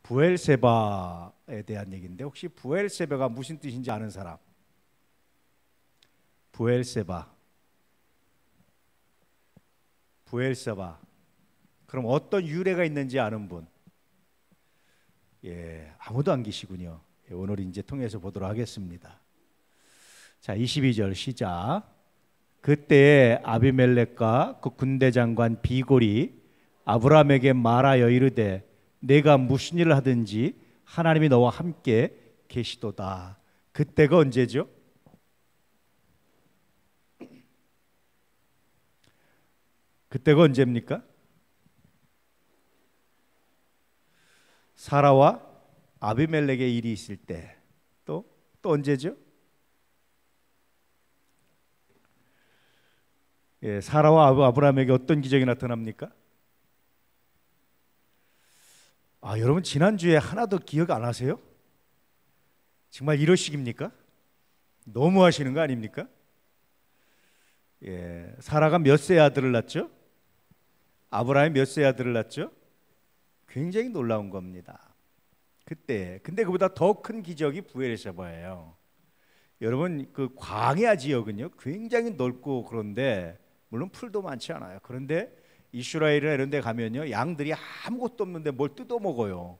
부엘세바에 대한 얘기인데, 혹시 부엘세바가 무슨 뜻인지 아는 사람? 부엘세바. 부엘세바. 그럼 어떤 유래가 있는지 아는 분? 예, 아무도 안 계시군요. 예, 오늘 이제 통해서 보도록 하겠습니다. 자, 22절 시작. 그때 아비멜렉과 그 군대 장관 비골이 아브라함에게 말하여 이르되 내가 무슨 일을 하든지 하나님이 너와 함께 계시도다. 그때가 언제죠? 그때가 언제입니까? 사라와 아비멜렉의 일이 있을 때. 또 언제죠? 예, 사라와 아브라함에게 어떤 기적이 나타납니까? 여러분 지난주에 하나도 기억 안 하세요? 정말 이러식입니까? 너무 하시는 거 아닙니까? 예, 사라가 몇 세 아들을 낳죠? 아브라함이 몇 세 아들을 낳죠? 굉장히 놀라운 겁니다. 그때. 근데 그보다 더 큰 기적이 부엘세바예요. 여러분 그 광야 지역은요 굉장히 넓고 그런데 물론 풀도 많지 않아요. 그런데 이스라엘이나 이런 데 가면요 양들이 아무것도 없는데 뭘 뜯어 먹어요.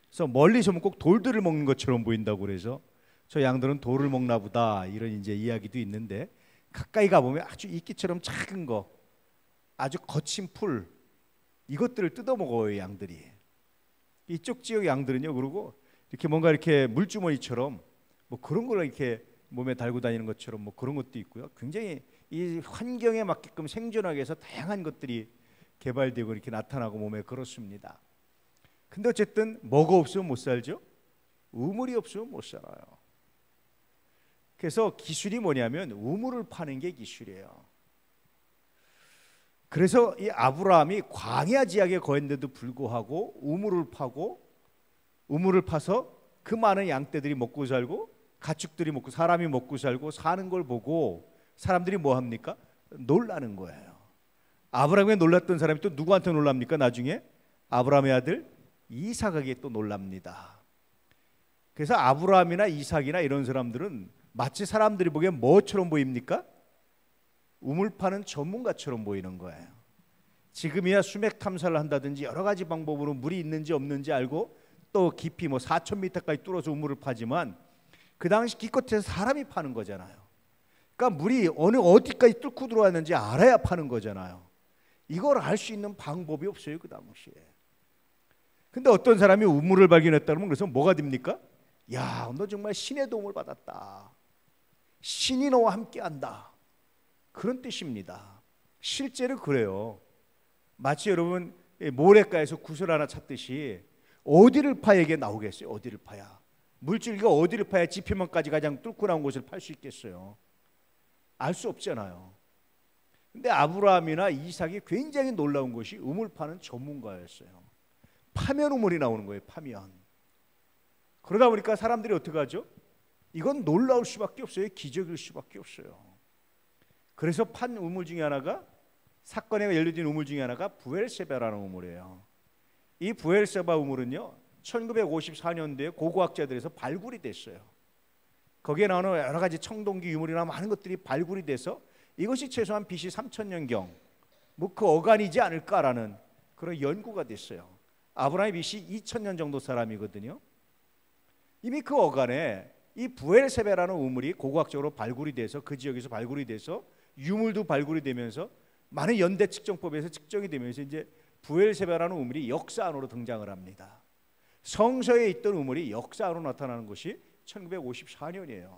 그래서 멀리서 보면 꼭 돌들을 먹는 것처럼 보인다고 그래서 저 양들은 돌을 먹나 보다 이런 이제 이야기도 있는데, 가까이 가보면 아주 이끼처럼 작은 거, 아주 거친 풀, 이것들을 뜯어 먹어요 양들이. 이쪽 지역 양들은요 그리고 이렇게 뭔가 이렇게 물주머니처럼 뭐 그런 걸 이렇게 몸에 달고 다니는 것처럼 뭐 그런 것도 있고요. 굉장히 이 환경에 맞게끔 생존하기 위해서 다양한 것들이 개발되고 이렇게 나타나고 몸에 그렇습니다. 근데 어쨌든 뭐가 없으면 못 살죠? 우물이 없으면 못 살아요. 그래서 기술이 뭐냐면 우물을 파는 게 기술이에요. 그래서 이 아브라함이 광야 지역에 거했는데도 불구하고 우물을 파고, 우물을 파서 그 많은 양떼들이 먹고 살고 가축들이 먹고 사람이 먹고 살고 사는 걸 보고 사람들이 뭐 합니까? 놀라는 거예요. 아브라함에 놀랐던 사람이 또 누구한테 놀랍니까? 나중에 아브라함의 아들 이삭에게 또 놀랍니다. 그래서 아브라함이나 이삭이나 이런 사람들은 마치 사람들이 보기엔 뭐처럼 보입니까? 우물 파는 전문가처럼 보이는 거예요. 지금이야 수맥 탐사를 한다든지 여러 가지 방법으로 물이 있는지 없는지 알고 또 깊이 뭐 4,000m까지 뚫어서 우물을 파지만 그 당시 기껏해서 사람이 파는 거잖아요. 그러니까 물이 어디까지 뚫고 들어왔는지 알아야 파는 거잖아요. 이걸 알 수 있는 방법이 없어요 그 당시에. 근데 어떤 사람이 우물을 발견했다 그러면 그래서 뭐가 됩니까? 야, 너 정말 신의 도움을 받았다. 신이 너와 함께한다. 그런 뜻입니다. 실제로 그래요. 마치 여러분 모래가에서 구슬 하나 찾듯이 어디를 파야 이게 나오겠어요? 어디를 파야? 물줄기가 어디를 파야 지표면까지 가장 뚫고 나온 곳을 팔 수 있겠어요? 알 수 없잖아요. 근데 아브라함이나 이삭이 굉장히 놀라운 것이 우물 파는 전문가였어요. 파면 우물이 나오는 거예요. 파면. 그러다 보니까 사람들이 어떻게 하죠? 이건 놀라울 수밖에 없어요. 기적일 수밖에 없어요. 그래서 판 우물 중에 하나가, 사건에 연루된 우물 중에 하나가 부엘세바라는 우물이에요. 이 부엘세바 우물은요 1954년도에 고고학자들에서 발굴이 됐어요. 거기에 나오는 여러 가지 청동기 유물이나 많은 것들이 발굴이 돼서 이것이 최소한 BC 3000년경 뭐 그 어간이지 않을까라는 그런 연구가 됐어요. 아브라함이 BC 2000년 정도 사람이거든요. 이미 그 어간에 이 부엘세바라는 우물이 고고학적으로 발굴이 돼서 그 지역에서 발굴이 돼서 유물도 발굴이 되면서 많은 연대 측정법에서 측정이 되면서 이제 부엘세바라는 우물이 역사 안으로 등장을 합니다. 성서에 있던 우물이 역사 안으로 나타나는 것이 1954년이에요.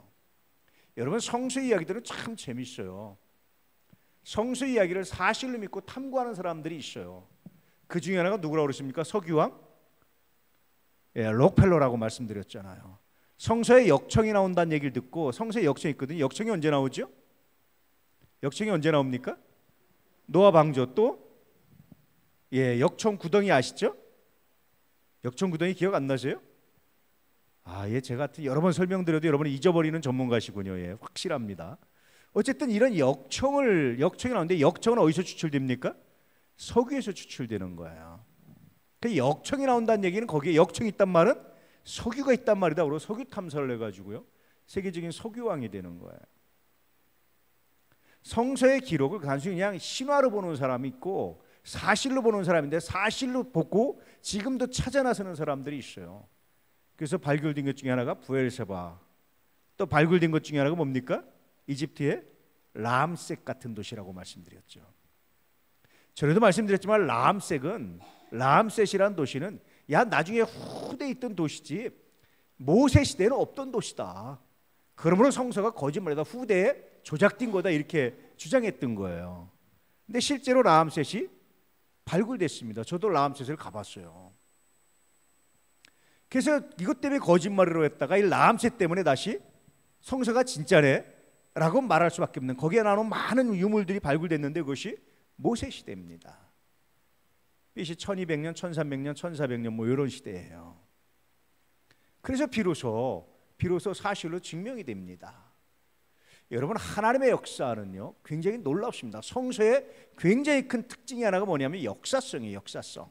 여러분 성서 이야기들은 참 재밌어요. 성서 이야기를 사실로 믿고 탐구하는 사람들이 있어요. 그 중에 하나가 누구라고 그랬습니까? 서기왕 록펠러라고 말씀드렸잖아요. 성서에 역청이 나온다는 얘기를 듣고, 성서에 역청이 있거든요. 역청이 언제 나오죠? 역청이 언제 나옵니까? 노아 방조. 또 역청 구덩이 아시죠? 역청 구덩이 기억 안 나세요? 제가 여러 번 설명드려도 여러분이 잊어버리는 전문가시군요. 확실합니다. 어쨌든 이런 역청이 나오는데 역청은 어디서 추출됩니까? 서기에서 추출되는 거예요. 그 역청이 나온다는 얘기는 거기에 역청이 있단 말은 석유가 있단 말이다. 그리고 석유 탐사를 해가지고요, 세계적인 석유왕이 되는 거예요. 성서의 기록을 단순히 그냥 신화로 보는 사람이 있고 사실로 보는 사람인데, 사실로 보고 지금도 찾아 나서는 사람들이 있어요. 그래서 발굴된 것 중에 하나가 부엘세바, 또 발굴된 것 중에 하나가 뭡니까? 이집트의 람색 같은 도시라고 말씀드렸죠. 전에도 말씀드렸지만 람셋이라는 도시는 나중에 후대에 있던 도시지 모세 시대에는 없던 도시다. 그러므로 성서가 거짓말이다, 후대에 조작된 거다, 이렇게 주장했던 거예요. 근데 실제로 람셋이 발굴됐습니다. 저도 람셋을 가봤어요. 그래서 이것 때문에 거짓말이라고 했다가 이 람셋 때문에 다시 성서가 진짜네 라고 말할 수밖에 없는, 거기에 나오는 많은 유물들이 발굴됐는데 그것이 모세 시대입니다. BC 1200년, 1300년, 1400년 뭐 이런 시대예요. 그래서 비로소 사실로 증명이 됩니다. 여러분, 하나님의 역사는요 굉장히 놀랍습니다. 성서의 굉장히 큰 특징이 하나가 뭐냐면 역사성이에요. 역사성.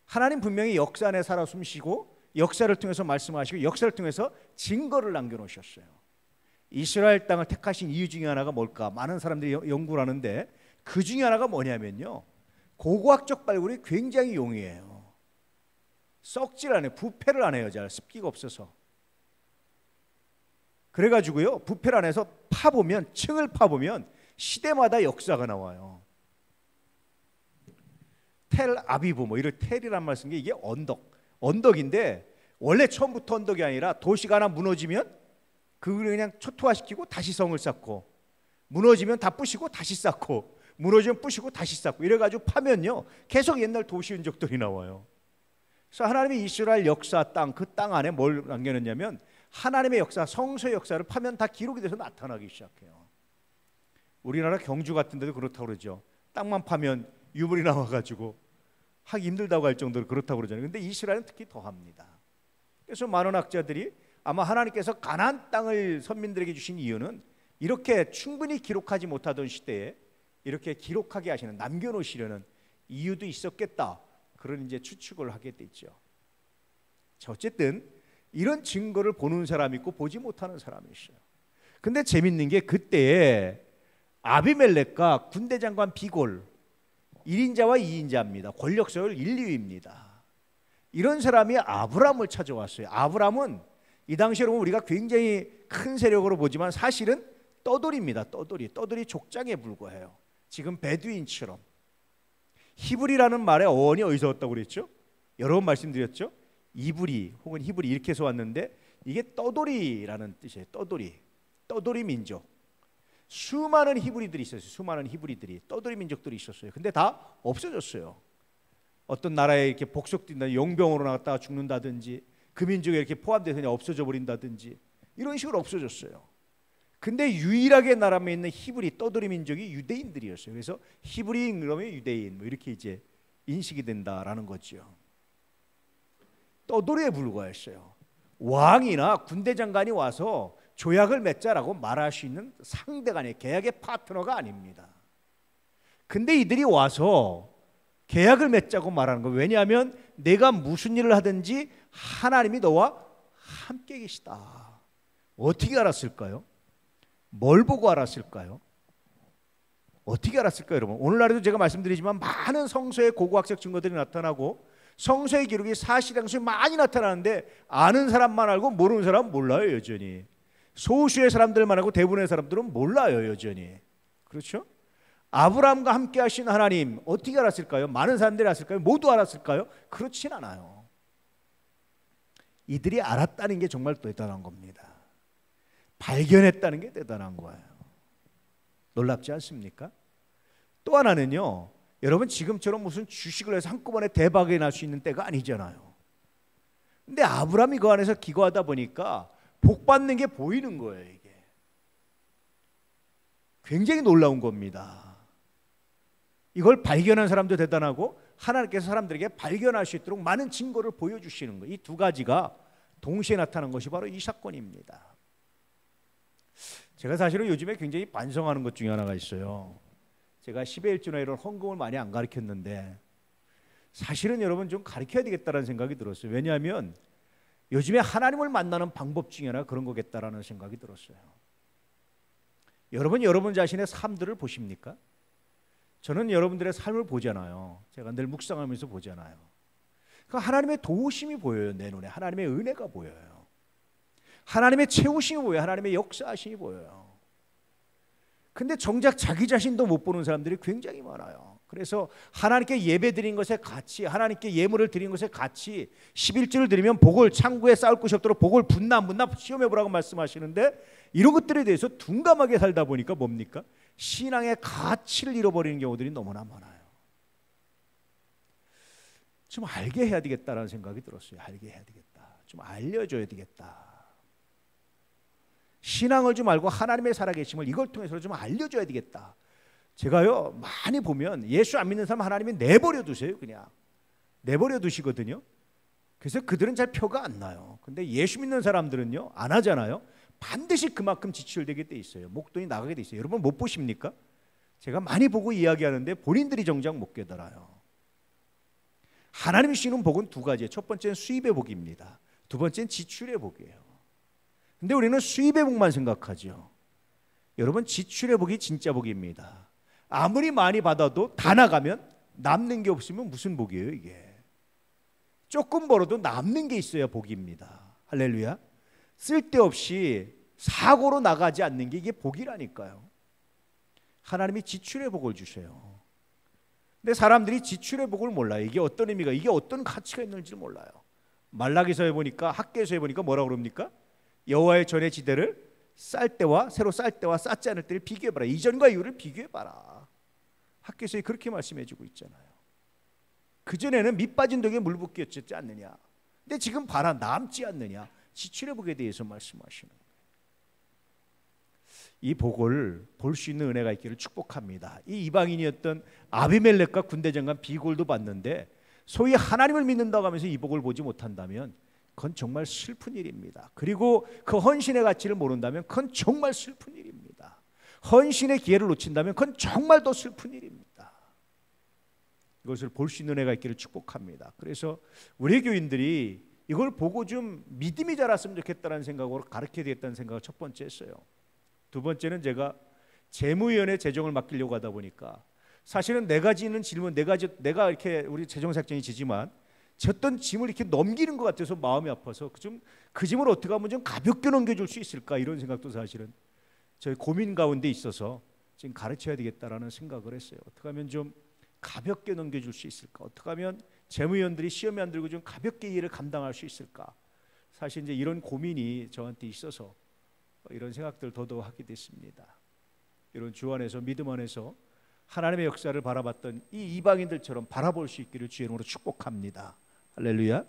하나님 분명히 역사 안에 살아 숨쉬고 역사를 통해서 말씀하시고 역사를 통해서 증거를 남겨놓으셨어요. 이스라엘 땅을 택하신 이유 중에 하나가 뭘까? 많은 사람들이 연구를 하는데 그 중에 하나가 뭐냐면요, 고고학적 발굴이 굉장히 용이해요. 썩질 않아요. 부패를 안 해요. 잘 습기가 없어서. 그래가지고요, 부패를 안 해서 파보면, 층을 파보면 시대마다 역사가 나와요. 텔 아비브 뭐 이런 텔이란 말 쓴 게 이게 언덕인데 원래 처음부터 언덕이 아니라 도시가 하나 무너지면 그걸 그냥 초토화시키고 다시 성을 쌓고, 무너지면 다 부시고 다시 쌓고, 무너지면 부시고 다시 쌓고, 이래가지고 파면요 계속 옛날 도시 흔적들이 나와요. 그래서 하나님의 이스라엘 역사 땅, 그 땅 안에 뭘 남겨놨냐면 하나님의 역사, 성서의 역사를 파면 다 기록이 돼서 나타나기 시작해요. 우리나라 경주 같은 데도 그렇다고 그러죠. 땅만 파면 유물이 나와가지고 하기 힘들다고 할 정도로 그렇다고 그러잖아요. 근데 이스라엘은 특히 더합니다. 그래서 많은 학자들이 아마 하나님께서 가나안 땅을 선민들에게 주신 이유는 이렇게 충분히 기록하지 못하던 시대에 이렇게 기록하게 하시는, 남겨놓으시려는 이유도 있었겠다, 그런 이제 추측을 하게 됐죠. 자, 어쨌든 이런 증거를 보는 사람이 있고 보지 못하는 사람이 있어요. 근데 재밌는 게 그때에 아비멜렉과 군대 장관 비골 1인자와 2인자입니다. 권력서열 1, 2위입니다. 이런 사람이 아브람을 찾아왔어요. 아브람은 이 당시에 우리가 굉장히 큰 세력으로 보지만 사실은 떠돌입니다. 떠돌이 족장에 불과해요. 지금 베두인처럼. 히브리라는 말의 어원이 어디서 왔다고 그랬죠? 여러 번 말씀드렸죠? 이브리 혹은 히브리 이렇게 해서 왔는데 이게 떠돌이라는 뜻이에요. 떠돌이 민족. 수많은 히브리들이 있었어요. 수많은 히브리들이, 떠돌이 민족들이 있었어요. 근데 다 없어졌어요. 어떤 나라에 이렇게 복속된다, 용병으로 나갔다가 죽는다든지, 그 민족에 이렇게 포함돼서 그냥 없어져 버린다든지, 이런 식으로 없어졌어요. 근데 유일하게 나라에 있는 히브리 떠돌이 민족이 유대인들이었어요. 그래서 히브리인 그러면 유대인 뭐 이렇게 이제 인식이 된다라는 거죠. 떠돌이에 불과했어요. 왕이나 군대 장관이 와서 조약을 맺자라고 말할 수 있는 상대가 아니에요. 계약의 파트너가 아닙니다. 근데 이들이 와서 계약을 맺자고 말하는 거예요. 왜냐하면 내가 무슨 일을 하든지 하나님이 너와 함께 계시다. 어떻게 알았을까요? 뭘 보고 알았을까요? 어떻게 알았을까요, 여러분? 오늘날에도 제가 말씀드리지만 많은 성서의 고고학적 증거들이 나타나고 성서의 기록이 사실상수 많이 나타나는데 아는 사람만 알고 모르는 사람은 몰라요, 여전히. 소수의 사람들만 알고 대부분의 사람들은 몰라요, 여전히. 그렇죠? 아브라함과 함께 하신 하나님 어떻게 알았을까요? 많은 사람들이 알았을까요? 모두 알았을까요? 그렇진 않아요. 이들이 알았다는 게 정말 대단한 겁니다. 발견했다는 게 대단한 거예요. 놀랍지 않습니까? 또 하나는요, 여러분 지금처럼 무슨 주식을 해서 한꺼번에 대박이 날 수 있는 때가 아니잖아요. 근데 아브라함이 그 안에서 기거하다 보니까 복 받는 게 보이는 거예요. 이게 굉장히 놀라운 겁니다. 이걸 발견한 사람도 대단하고 하나님께서 사람들에게 발견할 수 있도록 많은 증거를 보여주시는 거예요. 이 두 가지가 동시에 나타난 것이 바로 이 사건입니다. 제가 사실은 요즘에 굉장히 반성하는 것 중에 하나가 있어요. 제가 10의 1주나 이런 헌금을 많이 안 가르쳤는데 사실은 여러분 좀 가르쳐야 되겠다는 생각이 들었어요. 왜냐하면 요즘에 하나님을 만나는 방법 중에 하나 그런 거겠다라는 생각이 들었어요. 여러분 자신의 삶들을 보십니까? 저는 여러분들의 삶을 보잖아요. 제가 늘 묵상하면서 보잖아요. 그러니까 하나님의 도우심이 보여요. 내 눈에 하나님의 은혜가 보여요. 하나님의 채우심이 보여요. 하나님의 역사하심이 보여요. 근데 정작 자기 자신도 못 보는 사람들이 굉장히 많아요. 그래서 하나님께 예배 드린 것의 가치, 하나님께 예물을 드린 것의 가치, 11조를 드리면 복을, 창고에 쌓을 곳이 없도록 복을 분나 시험해 보라고 말씀하시는데, 이런 것들에 대해서 둔감하게 살다 보니까 뭡니까? 신앙의 가치를 잃어버리는 경우들이 너무나 많아요. 좀 알게 해야 되겠다라는 생각이 들었어요. 알게 해야 되겠다. 좀 알려줘야 되겠다. 신앙을 좀 알고 하나님의 살아계심을 이걸 통해서 좀 알려줘야 되겠다. 제가요 많이 보면 예수 안 믿는 사람 하나님이 내버려 두세요. 그냥 내버려 두시거든요. 그래서 그들은 잘 표가 안 나요. 근데 예수 믿는 사람들은요 안 하잖아요. 반드시 그만큼 지출되게 돼 있어요. 목돈이 나가게 돼 있어요. 여러분 못 보십니까? 제가 많이 보고 이야기하는데 본인들이 정작 못 깨달아요. 하나님이 주시는 복은 두 가지예요. 첫 번째는 수입의 복입니다. 두 번째는 지출의 복이에요. 근데 우리는 수입의 복만 생각하죠. 여러분 지출의 복이 진짜 복입니다. 아무리 많이 받아도 다 나가면 남는 게 없으면 무슨 복이에요 이게. 조금 벌어도 남는 게 있어야 복입니다. 할렐루야. 쓸데없이 사고로 나가지 않는 게 이게 복이라니까요. 하나님이 지출의 복을 주셔요. 근데 사람들이 지출의 복을 몰라요. 이게 어떤 의미가, 이게 어떤 가치가 있는지 몰라요. 말라기서에 보니까, 학개서에 보니까 뭐라고 그럽니까? 여호와의 전의 지대를 쌀 때와 새로 쌀 때와 쌓지 않을 때를 비교해봐라. 이전과 이후를 비교해봐라. 학개서에 그렇게 말씀해주고 있잖아요. 그전에는 밑 빠진 독에 물 붓기였지 않느냐. 근데 지금 봐라, 남지 않느냐. 지출의 복에 대해서 말씀하시는 거예요. 이 복을 볼 수 있는 은혜가 있기를 축복합니다. 이 이방인이었던 아비멜렉과 군대장관 비골도 봤는데 소위 하나님을 믿는다고 하면서 이 복을 보지 못한다면 그건 정말 슬픈 일입니다. 그리고 그 헌신의 가치를 모른다면 그건 정말 슬픈 일입니다. 헌신의 기회를 놓친다면 그건 정말 더 슬픈 일입니다. 이것을 볼 수 있는 은혜가 있기를 축복합니다. 그래서 우리 교인들이 이걸 보고 좀 믿음이 자랐으면 좋겠다는 생각으로 가르쳐야 되겠다는 생각을 첫 번째 했어요. 두 번째는 제가 재무위원회 재정을 맡기려고 하다 보니까 사실은 내가 지는 질문, 내가 이렇게 우리 재정사정이 지지만 졌던 짐을 이렇게 넘기는 것 같아서 마음이 아파서 좀 그 짐을 어떻게 하면 좀 가볍게 넘겨줄 수 있을까 이런 생각도 사실은 저희 고민 가운데 있어서 지금 가르쳐야 되겠다라는 생각을 했어요. 어떻게 하면 좀 가볍게 넘겨줄 수 있을까? 어떻게 하면 재무위원들이 시험에 안 들고 좀 가볍게 이 일을 감당할 수 있을까? 사실 이제 이런 고민이 저한테 있어서 이런 생각들 더더욱 하게 됐습니다. 이런 주 안에서 믿음 안에서 하나님의 역사를 바라봤던 이 이방인들처럼 바라볼 수 있기를 주의 이름으로 축복합니다. 할렐루야.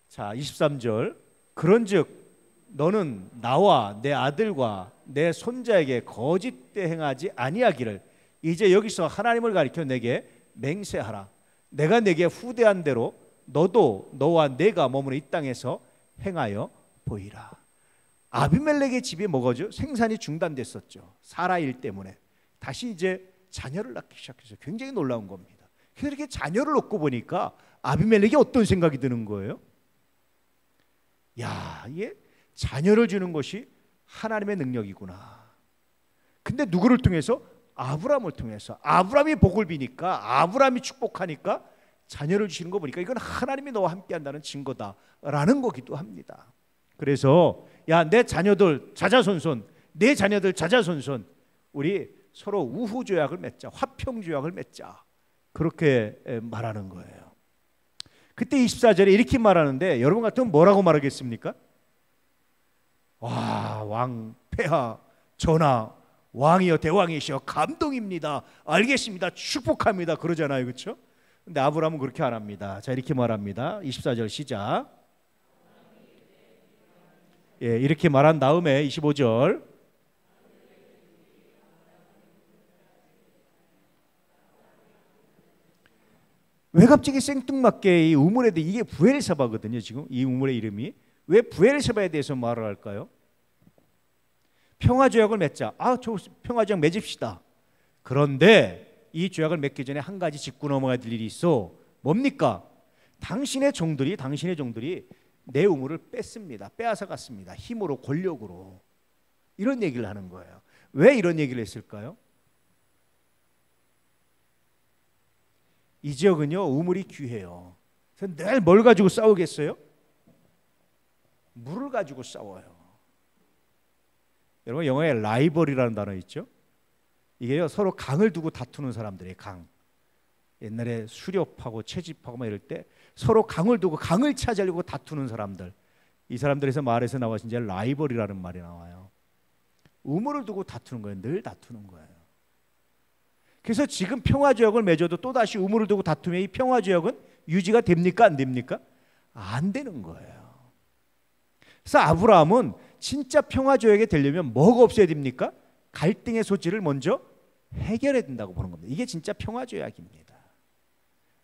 자, 23절. 그런즉 너는 나와 내 아들과 내 손자에게 거짓되 행하지 아니하기를 이제 여기서 하나님을 가리켜 내게 맹세하라. 내가 내게 후대한 대로 너도 너와 내가 머무는 이 땅에서 행하여 보이라. 아비멜렉의 집이 뭐가죠? 생산이 중단됐었죠. 사라 일 때문에. 다시 이제 자녀를 낳기 시작해서 굉장히 놀라운 겁니다. 그렇게 자녀를 놓고 보니까 아비멜렉이 어떤 생각이 드는 거예요? 야, 이게 자녀를 주는 것이 하나님의 능력이구나. 근데 누구를 통해서? 아브라함을 통해서. 아브라함이 복을 비니까, 아브라함이 축복하니까 자녀를 주시는 거 보니까 이건 하나님이 너와 함께한다는 증거다라는 거기도 합니다. 그래서 야, 내 자녀들 자자손손, 내 자녀들 자자손손, 우리 서로 우후조약을 맺자, 화평조약을 맺자, 그렇게 말하는 거예요. 그때 24절에 이렇게 말하는데 여러분 같으면 뭐라고 말하겠습니까? 와, 왕 폐하 전하, 왕이여 대왕이시여 감동입니다. 알겠습니다. 축복합니다. 그러잖아요. 그렇죠? 근데 아브라함은 그렇게 안 합니다. 자, 이렇게 말합니다. 24절 시작. 예, 이렇게 말한 다음에 25절. 왜 갑자기 생뚱맞게 이 우물에 대해, 이게 부엘세바거든요. 지금 이 우물의 이름이 왜 부엘세바에 대해서 말을 할까요? 평화조약을 맺자. 저 평화조약 맺읍시다. 그런데 이 조약을 맺기 전에 한 가지 짚고 넘어가야 될 일이 있어. 뭡니까? 당신의 종들이 내 우물을 뺐습니다. 빼앗아 갔습니다. 힘으로, 권력으로. 이런 얘기를 하는 거예요. 왜 이런 얘기를 했을까요? 이 지역은요, 우물이 귀해요. 그래서 늘 뭘 가지고 싸우겠어요? 물을 가지고 싸워요. 여러분, 영어에 라이벌이라는 단어 있죠? 이게요, 서로 강을 두고 다투는 사람들이에요. 강. 옛날에 수렵하고 채집하고 막 이럴 때 서로 강을 두고 강을 차지하려고 다투는 사람들, 이 사람들에서 말에서 나와서 이제 라이벌이라는 말이 나와요. 우물을 두고 다투는 거예요. 늘 다투는 거예요. 그래서 지금 평화조약을 맺어도 또다시 우물을 두고 다투면 이 평화조약은 유지가 됩니까? 안 됩니까? 안 되는 거예요. 그래서 아브라함은 진짜 평화조약이 되려면 뭐가 없어야 됩니까? 갈등의 소지를 먼저 해결해야 된다고 보는 겁니다. 이게 진짜 평화조약입니다.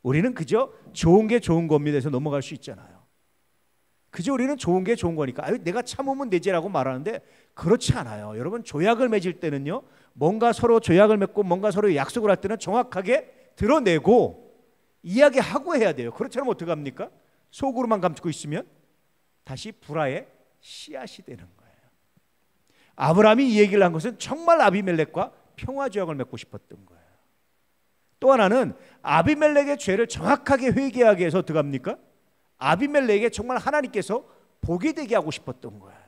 우리는 그저 좋은 게 좋은 겁니다 해서 넘어갈 수 있잖아요. 그저 우리는 좋은 게 좋은 거니까 내가 참으면 되지라고 말하는데 그렇지 않아요. 여러분, 조약을 맺을 때는요, 뭔가 서로 조약을 맺고 뭔가 서로 약속을 할 때는 정확하게 드러내고 이야기하고 해야 돼요. 그렇지 않으면 어떡합니까? 속으로만 감추고 있으면 다시 불화의 씨앗이 되는 거예요. 아브라함이 이 얘기를 한 것은 정말 아비멜렉과 평화조약을 맺고 싶었던 거예요. 또 하나는 아비멜렉의 죄를 정확하게 회개하게 해서 어떡합니까? 아비멜렉에게 정말 하나님께서 복이 되게 하고 싶었던 거예요.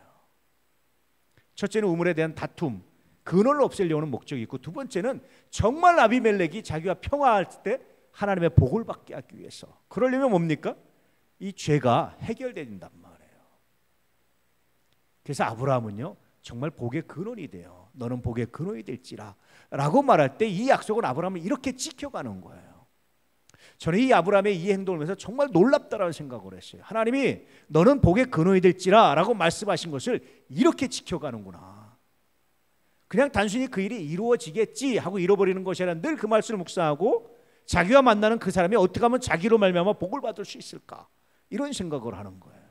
첫째는 우물에 대한 다툼, 근원을 없애려는 목적이 있고, 두 번째는 정말 아비멜렉이 자기와 평화할 때 하나님의 복을 받게 하기 위해서. 그러려면 뭡니까? 이 죄가 해결된단 말이에요. 그래서 아브라함은요, 정말 복의 근원이 돼요. 너는 복의 근원이 될지라 라고 말할 때 이 약속은 아브라함은 이렇게 지켜가는 거예요. 저는 이 아브라함의 이 행동을 보면서 정말 놀랍다라는 생각을 했어요. 하나님이 너는 복의 근원이 될지라 라고 말씀하신 것을 이렇게 지켜가는구나. 그냥 단순히 그 일이 이루어지겠지 하고 잃어버리는 것이 아니라 늘 그 말씀을 묵상하고 자기와 만나는 그 사람이 어떻게 하면 자기로 말미암아 복을 받을 수 있을까, 이런 생각을 하는 거예요.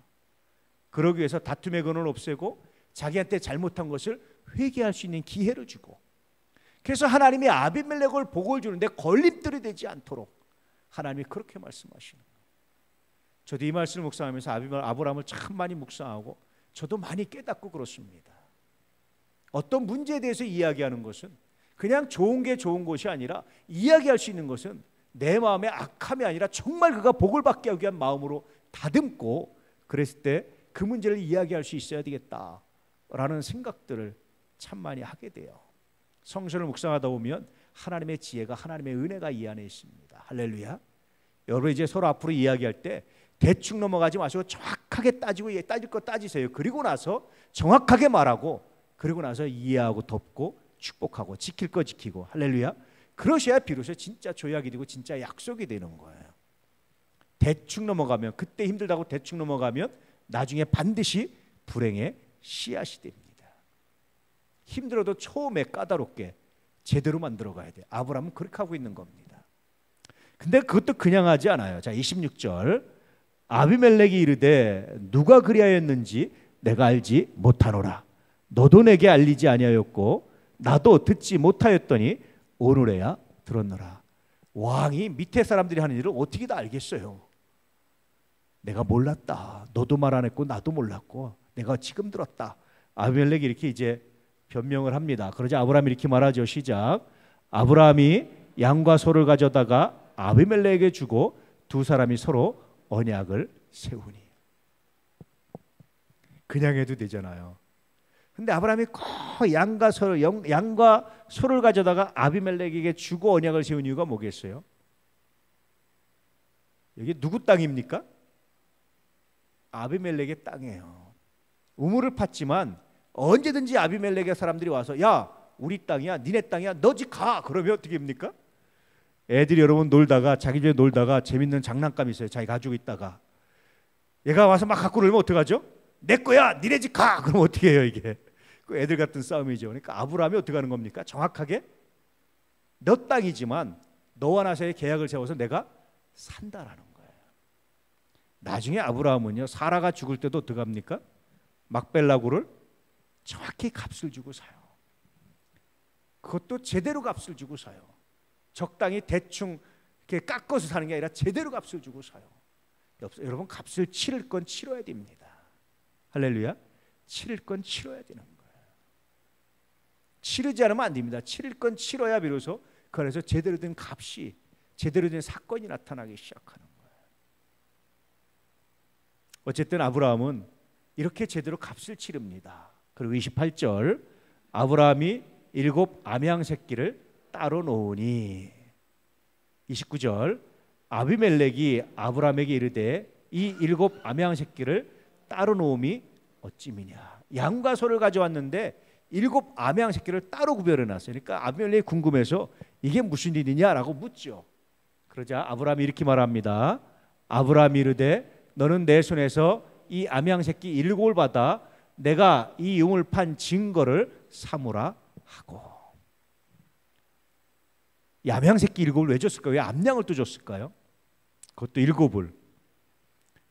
그러기 위해서 다툼의 근원을 없애고 자기한테 잘못한 것을 회개할 수 있는 기회를 주고, 그래서 하나님이 아비멜렉을 복을 주는데 걸림돌이 되지 않도록 하나님이 그렇게 말씀하시는 거예요. 저도 이 말씀을 묵상하면서 아브라함을 참 많이 묵상하고 저도 많이 깨닫고 그렇습니다. 어떤 문제에 대해서 이야기하는 것은 그냥 좋은 게 좋은 것이 아니라, 이야기할 수 있는 것은 내 마음의 악함이 아니라 정말 그가 복을 받게 하기 위한 마음으로 다듬고, 그랬을 때 그 문제를 이야기할 수 있어야 되겠다라는 생각들을 참 많이 하게 돼요. 성서를 묵상하다 보면 하나님의 지혜가, 하나님의 은혜가 이 안에 있습니다. 할렐루야. 여러분, 이제 서로 앞으로 이야기할 때 대충 넘어가지 마시고 정확하게 따지고, 따질 거 따지세요. 그리고 나서 정확하게 말하고, 그리고 나서 이해하고 덮고 축복하고 지킬 거 지키고. 할렐루야. 그러셔야 비로소 진짜 조약이 되고 진짜 약속이 되는 거예요. 대충 넘어가면, 그때 힘들다고 대충 넘어가면 나중에 반드시 불행의 씨앗이 됩니다. 힘들어도 처음에 까다롭게 제대로 만들어 가야 돼요. 아브라함은 그렇게 하고 있는 겁니다. 근데 그것도 그냥 하지 않아요. 자, 26절. 아비멜렉이 이르되 누가 그리하였는지 내가 알지 못하노라. 너도 내게 알리지 아니하였고 나도 듣지 못하였더니 오늘에야 들었노라. 왕이 밑에 사람들이 하는 일을 어떻게 다 알겠어요? 내가 몰랐다. 너도 말 안 했고 나도 몰랐고 내가 지금 들었다. 아비멜렉이 이렇게 이제 변명을 합니다. 그러자 아브라함이 이렇게 말하죠. 시작. 아브라함이 양과 소를 가져다가 아비멜렉에게 주고 두 사람이 서로 언약을 세우니. 그냥 해도 되잖아요. 근데 아브라함이 꼭 양과 소를 가져다가 아비멜렉에게 주고 언약을 세운 이유가 뭐겠어요? 여기 누구 땅입니까? 아비멜렉의 땅이에요. 우물을 팠지만 언제든지 아비멜렉의 사람들이 와서 야, 우리 땅이야, 니네 땅이야, 너 집 가. 그러면 어떻게 합니까? 애들이 여러분 놀다가, 자기 집에 놀다가 재밌는 장난감이 있어요. 자기 가지고 있다가 얘가 와서 막 갖고 놀면 어떡하죠? 내 거야, 니네 집 가. 그럼 어떻게 해요? 이게 그 애들 같은 싸움이죠. 그러니까 아브라함이 어떻게 하는 겁니까? 정확하게 너 땅이지만 너와 나 사이에 계약을 세워서 내가 산다라는 거예요. 나중에 아브라함은요, 사라가 죽을 때도 어떻게 합니까? 막벨라고를 정확히 값을 주고 사요. 그것도 제대로 값을 주고 사요. 적당히 대충 깎아서 사는 게 아니라 제대로 값을 주고 사요. 여러분, 값을 치를 건 치러야 됩니다. 할렐루야. 치를 건 치러야 되는 거예요. 치르지 않으면 안 됩니다. 치를 건 치러야 비로소 그래서 제대로 된 값이, 제대로 된 사건이 나타나기 시작하는 거예요. 어쨌든 아브라함은 이렇게 제대로 값을 치릅니다. 그리고 28절, 아브라함이 7 암양 새끼를 따로 놓으니. 29절, 아비멜렉이 아브라함에게 이르되 이 7 암양 새끼를 따로 놓음이 어찌미냐. 양과 소를 가져왔는데 7 암양 새끼를 따로 구별해 놨어요. 그러니까 아비멜렉이 궁금해서 이게 무슨 일이냐라고 묻죠. 그러자 아브라함이 이렇게 말합니다. 아브라함이 이르되 너는 내 손에서 이 암양 새끼 7을 받아 내가 이 용을 판 증거를 삼으라 하고. 이 암양 새끼 7을 왜 줬을까요? 왜 암양을 또 줬을까요? 그것도 7을.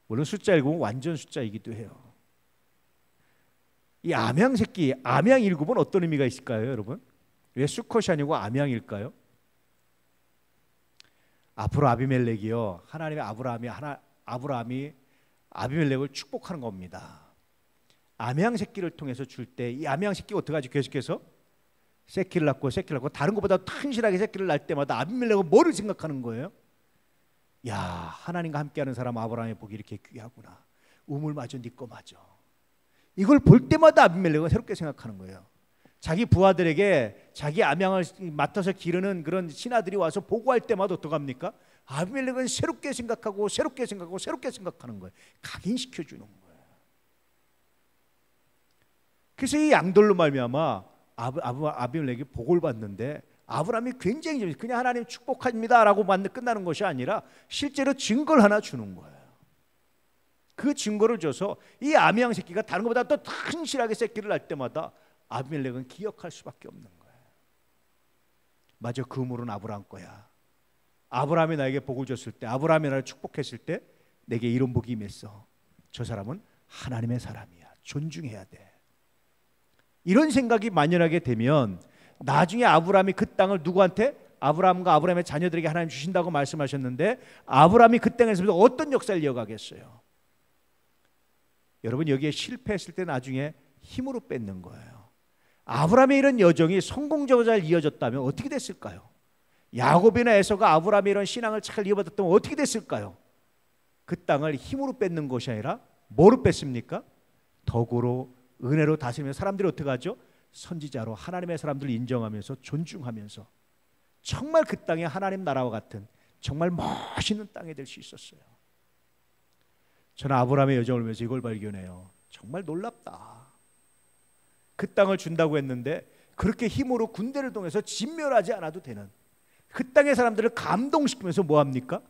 물론 숫자 7은 완전 숫자이기도 해요. 이 암양 새끼, 암양 7은 어떤 의미가 있을까요, 여러분? 왜 수컷이 아니고 암양일까요? 앞으로 아비멜렉이요, 하나님의 아브라함이 아비멜렉을 축복하는 겁니다. 암양 새끼를 통해서 줄 때 이 암양 새끼가 어떻게 하지? 계속해서 새끼를 낳고 다른 것보다 튼실하게 새끼를 낳을 때마다 아비멜렉은 뭐를 생각하는 거예요? 야, 하나님과 함께하는 사람 아브라함의 복이 이렇게 귀하구나. 우물마저 네 거 맞아. 이걸 볼 때마다 아비멜렉은 새롭게 생각하는 거예요. 자기 부하들에게 자기 암양을 맡아서 기르는 그런 신하들이 와서 보고할 때마다 어떡합니까? 아비멜렉은 새롭게 생각하고 새롭게 생각하는 거예요. 각인시켜 주는 거예요. 그래서 이 양들로 말미암아 아비멜렉이 복을 받는데 아브라함이 굉장히 그냥 하나님 축복합니다라고 끝나는 것이 아니라 실제로 증거를 하나 주는 거예요. 그 증거를 줘서 이 암양 새끼가 다른 것보다 더 튼실하게 새끼를 낳을 때마다 아비멜렉은 기억할 수밖에 없는 거예요. 맞아, 그 우물은 아브라함 거야. 아브라함이 나에게 복을 줬을 때, 아브라함이 나를 축복했을 때 내게 이런 복이 임했어. 저 사람은 하나님의 사람이야. 존중해야 돼. 이런 생각이 만연하게 되면 나중에 아브라함이 그 땅을 누구한테? 아브라함과 아브라함의 자녀들에게 하나님 주신다고 말씀하셨는데 아브라함이 그 땅에서 어떤 역사를 이어가겠어요? 여러분, 여기에 실패했을 때 나중에 힘으로 뺏는 거예요. 아브라함의 이런 여정이 성공적으로 잘 이어졌다면 어떻게 됐을까요? 야곱이나 에서가 아브라함의 이런 신앙을 잘 이어받았다면 어떻게 됐을까요? 그 땅을 힘으로 뺏는 것이 아니라 뭐로 뺐습니까? 덕으로, 은혜로 다스리면 사람들이 어떻게 하죠? 선지자로 하나님의 사람들을 인정하면서 존중하면서 정말 그 땅이 하나님 나라와 같은 정말 멋있는 땅이 될 수 있었어요. 저는 아브라함의 여정을 보면서 이걸 발견해요. 정말 놀랍다. 그 땅을 준다고 했는데 그렇게 힘으로 군대를 통해서 진멸하지 않아도 되는 그 땅의 사람들을 감동시키면서 뭐합니까?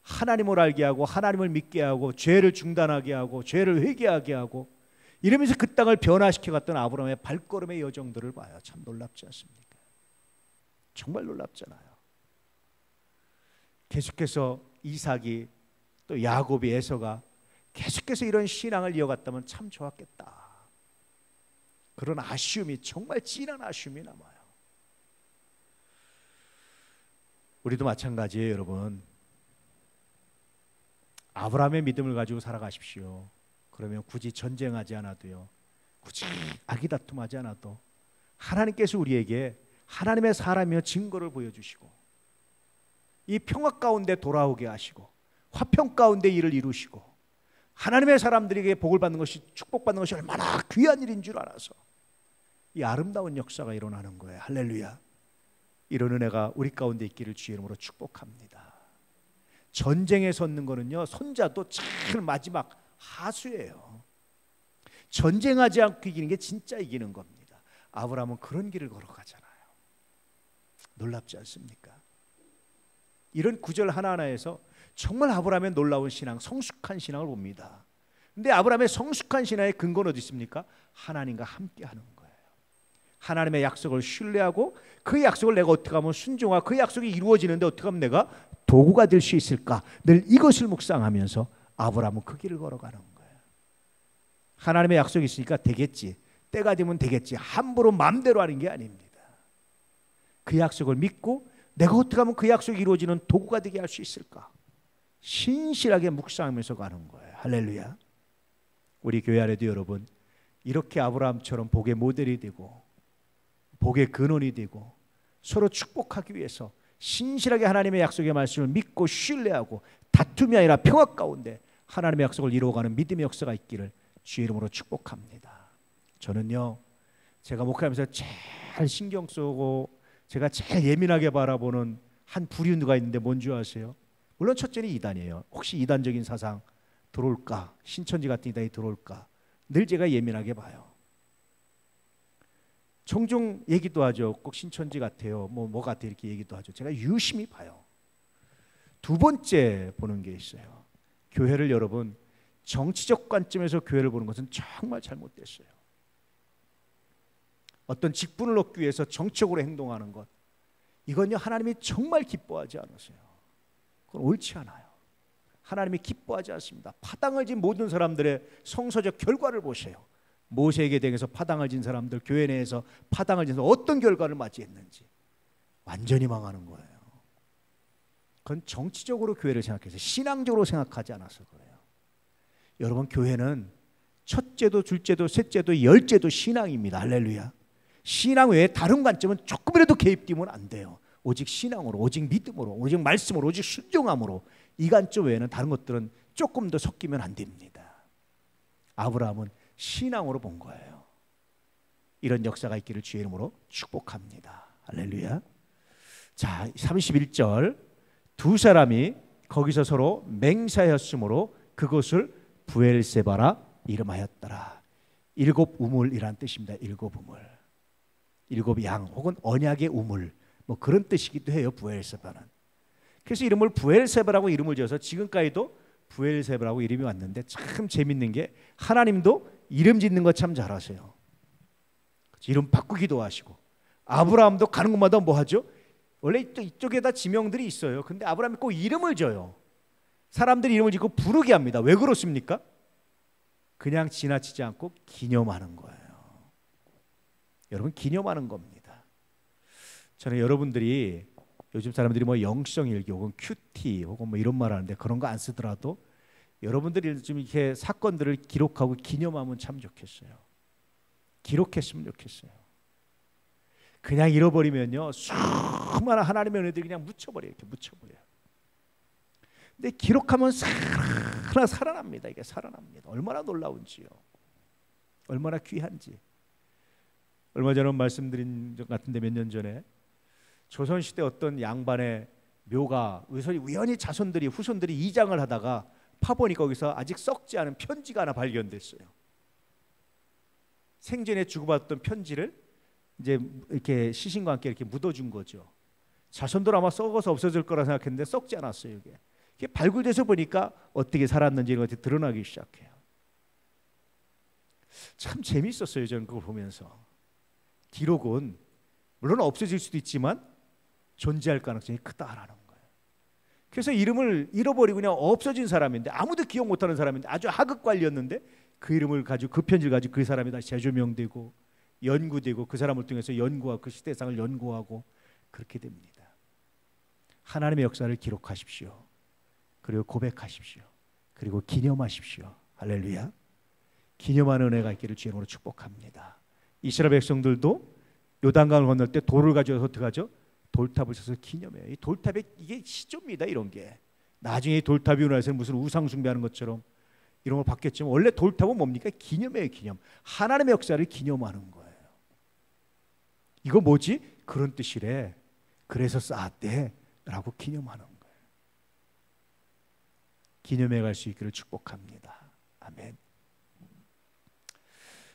하나님을 알게 하고 하나님을 믿게 하고 죄를 중단하게 하고 죄를 회개하게 하고 이러면서 그 땅을 변화시켜갔던 아브라함의 발걸음의 여정들을 봐요. 참 놀랍지 않습니까? 정말 놀랍잖아요. 계속해서 이삭이 또 야곱이 에서가 계속해서 이런 신앙을 이어갔다면 참 좋았겠다. 그런 아쉬움이, 정말 진한 아쉬움이 남아요. 우리도 마찬가지예요, 여러분. 아브라함의 믿음을 가지고 살아가십시오. 그러면 굳이 전쟁하지 않아도요, 굳이 아기다툼하지 않아도 하나님께서 우리에게 하나님의 사람이여 증거를 보여주시고 이 평화 가운데 돌아오게 하시고 화평 가운데 일을 이루시고 하나님의 사람들에게 복을 받는 것이, 축복받는 것이 얼마나 귀한 일인 줄 알아서 이 아름다운 역사가 일어나는 거예요. 할렐루야. 이런 은혜가 우리 가운데 있기를 주의 이름으로 축복합니다. 전쟁에 섰는 거는요, 손자도 참 마지막 하수예요. 전쟁하지 않고 이기는 게 진짜 이기는 겁니다. 아브라함은 그런 길을 걸어가잖아요. 놀랍지 않습니까? 이런 구절 하나하나에서 정말 아브라함의 놀라운 신앙, 성숙한 신앙을 봅니다. 근데 아브라함의 성숙한 신앙의 근거는 어디 있습니까? 하나님과 함께하는 거예요. 하나님의 약속을 신뢰하고 그 약속을 내가 어떻게 하면 순종하고 그 약속이 이루어지는데 어떻게 하면 내가 도구가 될 수 있을까? 늘 이것을 묵상하면서 아브라함은 그 길을 걸어가는 거예요. 하나님의 약속이 있으니까 되겠지, 때가 되면 되겠지, 함부로 마음대로 하는 게 아닙니다. 그 약속을 믿고 내가 어떻게 하면 그 약속이 이루어지는 도구가 되게 할 수 있을까? 신실하게 묵상하면서 가는 거예요. 할렐루야. 우리 교회 안에도 여러분 이렇게 아브라함처럼 복의 모델이 되고 복의 근원이 되고 서로 축복하기 위해서 신실하게 하나님의 약속의 말씀을 믿고 신뢰하고 다툼이 아니라 평화 가운데 하나님의 약속을 이루어가는 믿음의 역사가 있기를 주의 이름으로 축복합니다. 저는요, 제가 목회하면서 제일 신경 쓰고 제가 제일 예민하게 바라보는 한 불륜가 있는데 뭔지 아세요? 물론 첫째는 이단이에요. 혹시 이단적인 사상 들어올까? 신천지 같은 이단이 들어올까? 늘 제가 예민하게 봐요. 종종 얘기도 하죠. 꼭 신천지 같아요. 뭐 같아 이렇게 얘기도 하죠. 제가 유심히 봐요. 두 번째 보는 게 있어요. 교회를 여러분 정치적 관점에서 교회를 보는 것은 정말 잘못됐어요. 어떤 직분을 얻기 위해서 정치적으로 행동하는 것, 이건요 하나님이 정말 기뻐하지 않으세요. 그건 옳지 않아요. 하나님이 기뻐하지 않습니다. 파당을 진 모든 사람들의 성서적 결과를 보세요. 모세에게 대해서 파당을 진 사람들, 교회 내에서 파당을 진서 어떤 결과를 맞이했는지 완전히 망하는 거예요. 그건 정치적으로 교회를 생각해서 신앙적으로 생각하지 않아서 그래요. 여러분 교회는 첫째도 둘째도 셋째도 열째도 신앙입니다. 할렐루야. 신앙 외에 다른 관점은 조금이라도 개입되면 안 돼요. 오직 신앙으로, 오직 믿음으로, 오직 말씀으로, 오직 순종함으로 이 관점 외에는 다른 것들은 조금 더 섞이면 안 됩니다. 아브라함은 신앙으로 본 거예요. 이런 역사가 있기를 주의 이름으로 축복합니다. 할렐루야. 자, 31절 두 사람이 거기서 서로 맹세하였으므로 그것을 부엘세바라 이름하였더라. 일곱 우물이란 뜻입니다. 일곱 우물. 일곱 양 혹은 언약의 우물 뭐 그런 뜻이기도 해요. 부엘세바는. 그래서 이름을 부엘세바라고 이름을 지어서 지금까지도 부엘세바라고 이름이 왔는데 참 재밌는 게 하나님도 이름 짓는 거 참 잘하세요. 이름 바꾸기도 하시고 아브라함도 가는 곳마다 뭐 하죠? 원래 이쪽에다 지명들이 있어요. 근데 아브라함이 꼭 이름을 져요. 사람들이 이름을 짓고 부르게 합니다. 왜 그렇습니까? 그냥 지나치지 않고 기념하는 거예요. 여러분 기념하는 겁니다. 저는 여러분들이 요즘 사람들이 뭐 영성일기 혹은 큐티 혹은 뭐 이런 말 하는데 그런 거 안 쓰더라도 여러분들이 좀 이렇게 사건들을 기록하고 기념하면 참 좋겠어요. 기록했으면 좋겠어요. 그냥 잃어버리면요 수많은 하나님의 은혜들이 그냥 묻혀버려요. 이렇게 묻혀버려요. 근데 기록하면 살아납니다. 이게 살아납니다. 얼마나 놀라운지요. 얼마나 귀한지. 얼마 전에 말씀드린 것 같은데 몇 년 전에 조선시대 어떤 양반의 묘가 우연히 자손들이 후손들이 이장을 하다가 파보니까 거기서 아직 썩지 않은 편지가 하나 발견됐어요. 생전에 주고받았던 편지를 이제 이렇게 시신과 함께 이렇게 묻어준 거죠. 자손들 아마 썩어서 없어질 거라 생각했는데 썩지 않았어요. 이게 발굴돼서 보니까 어떻게 살았는지 이런 것들이 드러나기 시작해요. 참 재밌었어요. 저는 그걸 보면서. 기록은 물론 없어질 수도 있지만 존재할 가능성이 크다라는 거예요. 그래서 이름을 잃어버리고 그냥 없어진 사람인데 아무도 기억 못하는 사람인데 아주 하극관리였는데 그 이름을 가지고 그 편지를 가지고 그 사람이 다시 재조명되고 연구되고 그 사람을 통해서 연구하고 그 시대상을 연구하고 그렇게 됩니다. 하나님의 역사를 기록하십시오. 그리고 고백하십시오. 그리고 기념하십시오. 할렐루야. 기념하는 은혜가 있기를 주의 이름으로 축복합니다. 이스라엘 백성들도 요단강을 건널 때 돌을 가져서 어떻게 하죠? 돌탑을 쳐서 기념해요. 이 돌탑에 이게 시조입니다. 이런 게 나중에 돌탑이 운하에서 무슨 우상 숭배하는 것처럼 이런 걸 바뀌었지만 원래 돌탑은 뭡니까? 기념이에요. 기념. 하나님의 역사를 기념하는 거예요. 이거 뭐지? 그런 뜻이래. 그래서 쌓았대 라고 기념하는 거예요. 기념해 갈 수 있기를 축복합니다. 아멘.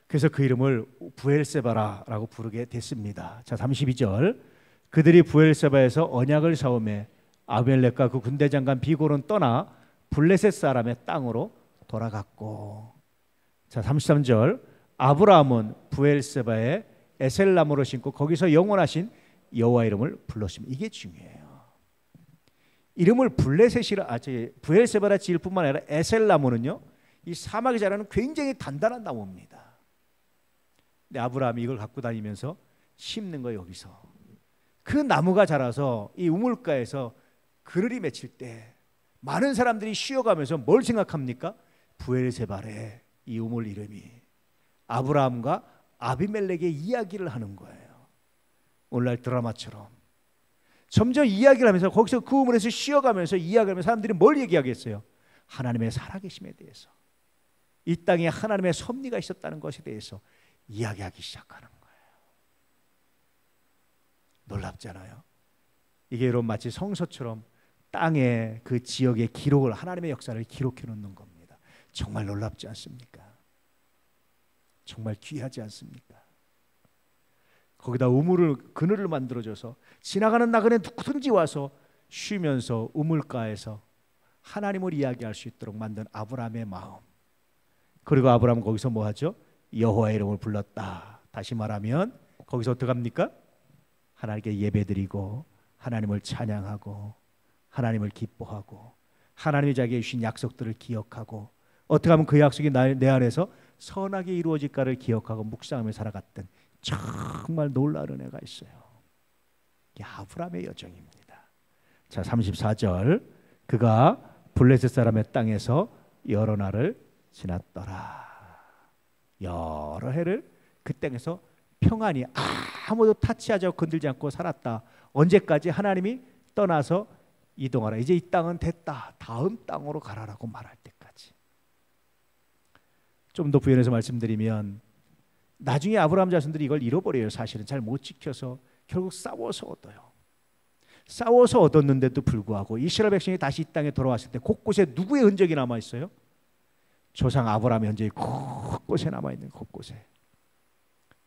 그래서 그 이름을 부엘세바라라고 부르게 됐습니다. 자, 32절 그들이 부엘세바에서 언약을 사오매 아벨렉과 그 군대 장관 비골은 떠나 블레셋 사람의 땅으로 돌아갔고. 자, 33절 아브라함은 부엘세바에 에셀나무를 심고 거기서 영원하신 여호와 이름을 불렀습니다. 이게 중요해요. 이름을 부엘세바라 지을 뿐만 아니라 에셀나무는요 이 사막에 자라는 굉장히 단단한 나무입니다. 근데 아브라함이 이걸 갖고 다니면서 심는 거예요. 여기서 그 나무가 자라서 이 우물가에서 그늘이 맺힐 때 많은 사람들이 쉬어가면서 뭘 생각합니까? 부엘세발의 이 우물 이름이 아브라함과 아비멜렉의 이야기를 하는 거예요. 오늘날 드라마처럼 점점 이야기를 하면서 거기서 그 우물에서 쉬어가면서 이야기하면서 사람들이 뭘 얘기하겠어요? 하나님의 살아계심에 대해서, 이 땅에 하나님의 섭리가 있었다는 것에 대해서 이야기하기 시작하는 거예요. 놀랍잖아요. 이게 여러분 마치 성서처럼 땅에 그 지역의 기록을, 하나님의 역사를 기록해 놓는 겁니다. 정말 놀랍지 않습니까? 정말 귀하지 않습니까? 거기다 우물을, 그늘을 만들어줘서 지나가는 나그네 누구든지 와서 쉬면서 우물가에서 하나님을 이야기할 수 있도록 만든 아브라함의 마음. 그리고 아브라함은 거기서 뭐 하죠? 여호와의 이름을 불렀다. 다시 말하면 거기서 어떻게 합니까? 하나님께 예배드리고 하나님을 찬양하고 하나님을 기뻐하고 하나님이 자기에게 주신 약속들을 기억하고 어떻게 하면 그 약속이 내 안에서 선하게 이루어질까를 기억하고 묵상하며 살아갔던 정말 놀라운 은혜가 있어요. 이게 아브라함의 여정입니다. 자, 34절, 그가 블레셋 사람의 땅에서 여러 날을 지났더라. 여러 해를 그 땅에서 평안히 아무도 타치하지 않고 건들지 않고 살았다. 언제까지? 하나님이 떠나서 이동하라. 이제 이 땅은 됐다. 다음 땅으로 가라라고 말할 때까지. 좀 더 부연해서 말씀드리면 나중에 아브라함 자손들이 이걸 잃어버려요. 사실은 잘 못 지켜서 결국 싸워서 얻어요. 싸워서 얻었는데도 불구하고 이스라엘 백성이 다시 이 땅에 돌아왔을 때 곳곳에 누구의 흔적이 남아있어요? 조상 아브라함의 흔적이 곳곳에 남아있는,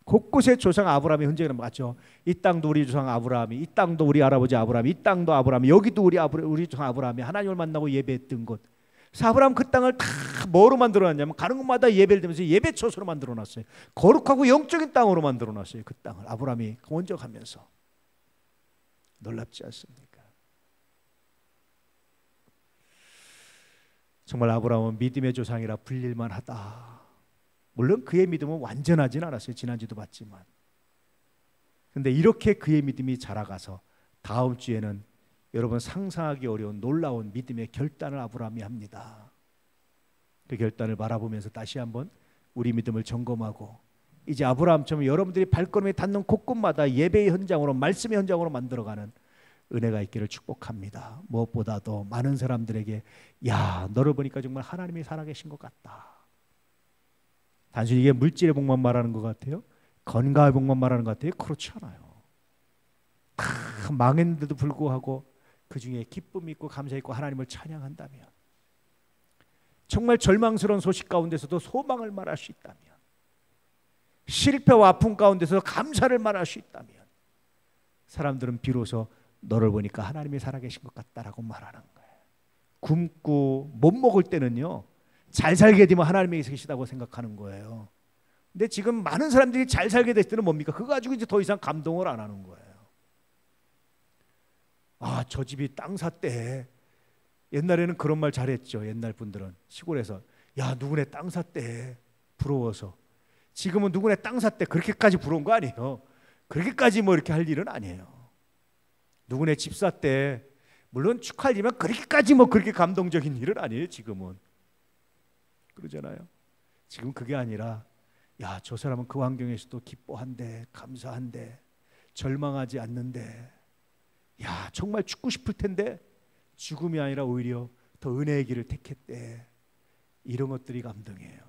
곳곳에 조상 아브라함의 흔적이 남아있죠. 이 땅도 우리 조상 아브라함이, 이 땅도 우리 할아버지 아브라함이, 이 땅도 아브라함이, 여기도 우리 조상 아브라함이 하나님을 만나고 예배했던 곳. 그래서 아브라함 그 땅을 다 뭐로 만들어놨냐면 가는 곳마다 예배를 드리면서 예배처소로 만들어놨어요. 거룩하고 영적인 땅으로 만들어놨어요. 그 땅을 아브라함이 먼저 가면서. 놀랍지 않습니까? 정말 아브라함은 믿음의 조상이라 불릴만 하다. 물론 그의 믿음은 완전하진 않았어요. 지난주도 봤지만. 그런데 이렇게 그의 믿음이 자라가서 다음 주에는 여러분 상상하기 어려운 놀라운 믿음의 결단을 아브라함이 합니다. 그 결단을 바라보면서 다시 한번 우리 믿음을 점검하고 이제 아브라함처럼 여러분들이 발걸음에 닿는 곳곳마다 예배의 현장으로, 말씀의 현장으로 만들어가는 은혜가 있기를 축복합니다. 무엇보다도 많은 사람들에게 야, 너를 보니까 정말 하나님이 살아계신 것 같다. 단순히 이게 물질의 복만 말하는 것 같아요? 건강의 복만 말하는 것 같아요? 그렇지 않아요. 다 망했는데도 불구하고 그 중에 기쁨이 있고 감사 있고 하나님을 찬양한다면, 정말 절망스러운 소식 가운데서도 소망을 말할 수 있다면, 실패와 아픔 가운데서 감사를 말할 수 있다면, 사람들은 비로소 너를 보니까 하나님이 살아계신 것 같다라고 말하는 거예요. 굶고 못 먹을 때는요, 잘 살게 되면 하나님이 계시다고 생각하는 거예요. 근데 지금 많은 사람들이 잘 살게 됐을 때는 뭡니까? 그거 가지고 이제 더 이상 감동을 안 하는 거예요. 아, 저 집이 땅 샀대. 옛날에는 그런 말 잘했죠. 옛날 분들은 시골에서 야, 누구네 땅 샀대. 부러워서. 지금은 누구네 땅 샀대. 그렇게까지 부러운 거 아니에요. 그렇게까지 뭐 이렇게 할 일은 아니에요. 누구네 집 샀대. 물론 축하할 일이면 그렇게까지 뭐 그렇게 감동적인 일은 아니에요. 지금은. 그러잖아요. 지금 그게 아니라 야, 저 사람은 그 환경에서도 기뻐한대, 감사한대, 절망하지 않는데, 야, 정말 죽고 싶을 텐데 죽음이 아니라 오히려 더 은혜의 길을 택했대. 이런 것들이 감동이에요.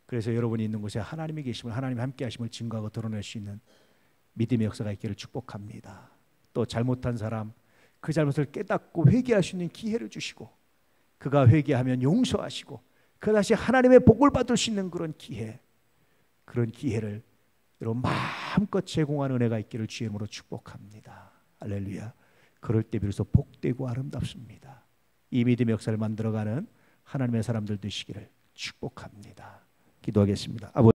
그래서 여러분이 있는 곳에 하나님이 계심을, 하나님이 함께 하심을 증거하고 드러낼 수 있는 믿음의 역사가 있기를 축복합니다. 또 잘못한 사람, 그 잘못을 깨닫고 회개할 수 있는 기회를 주시고, 그가 회개하면 용서하시고 그 다시 하나님의 복을 받을 수 있는 그런 기회, 그런 기회를 여러분 마음껏 제공하는 은혜가 있기를 주의 이름으로 축복합니다. 할렐루야. 그럴 때 비로소 복되고 아름답습니다. 이 믿음의 역사를 만들어가는 하나님의 사람들 되시기를 축복합니다. 기도하겠습니다. 아버지.